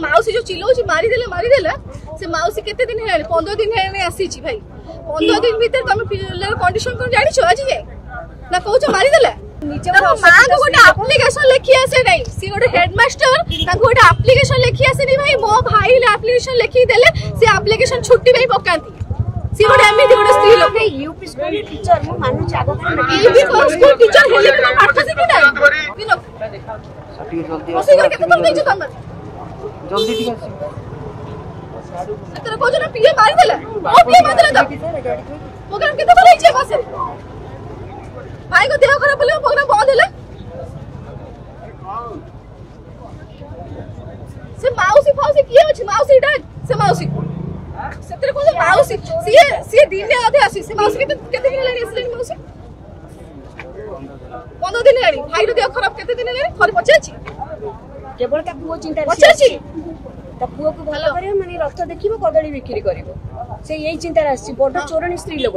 माउसी जो चिल्लाउची मारिदेला से माउसी केते दिन हेलानी 15 दिन हेलानी आसीची भाई 15 दिन भीतर तुम पिलर कंडीशन कोन जानि छ आज जे ना कहू मारिदेला निजे मां को गोटे एप्लीकेशन लिखि आसे नै सी गोटे हेडमास्टर ताको गोटे एप्लीकेशन लिखि आसे नै भाई मो भाई ले एप्लीकेशन लिखि देले से एप्लीकेशन छुट्टी भाई पकांती सी गोटे एमिति गोटे स्त्री लोक यूपी स्कूल टीचर मो मानु जागो यूपी स्कूल टीचर हेले को पाठ सिखि नै बिनो सर्टिफिकेट जल्दी केते दिन दैछ तमर जल्दी ठीक आसी तेरे को जो पीए मार देला ओ पीए मार देला तो प्रोग्राम केते बलै छै बस भाई को देह खराब बोले प्रोग्राम बंद होला से माउसी फाउसी किए अछि माउसी डाक से माउसी से तेरे को माउसी सी दिन ने आधे आसी से माउसी केते दिन लानी असले माउसी 15 दिन लानी भाई रो देह खराब केते दिन लानी थोड़ी पछाची केवल ता पुओ चिंता पछाची ता पुओ को भलो करे माने रथ देखिबो कदली बिक्री करिवो से यही चिंता आसी बड़ चोरणी स्त्री लोक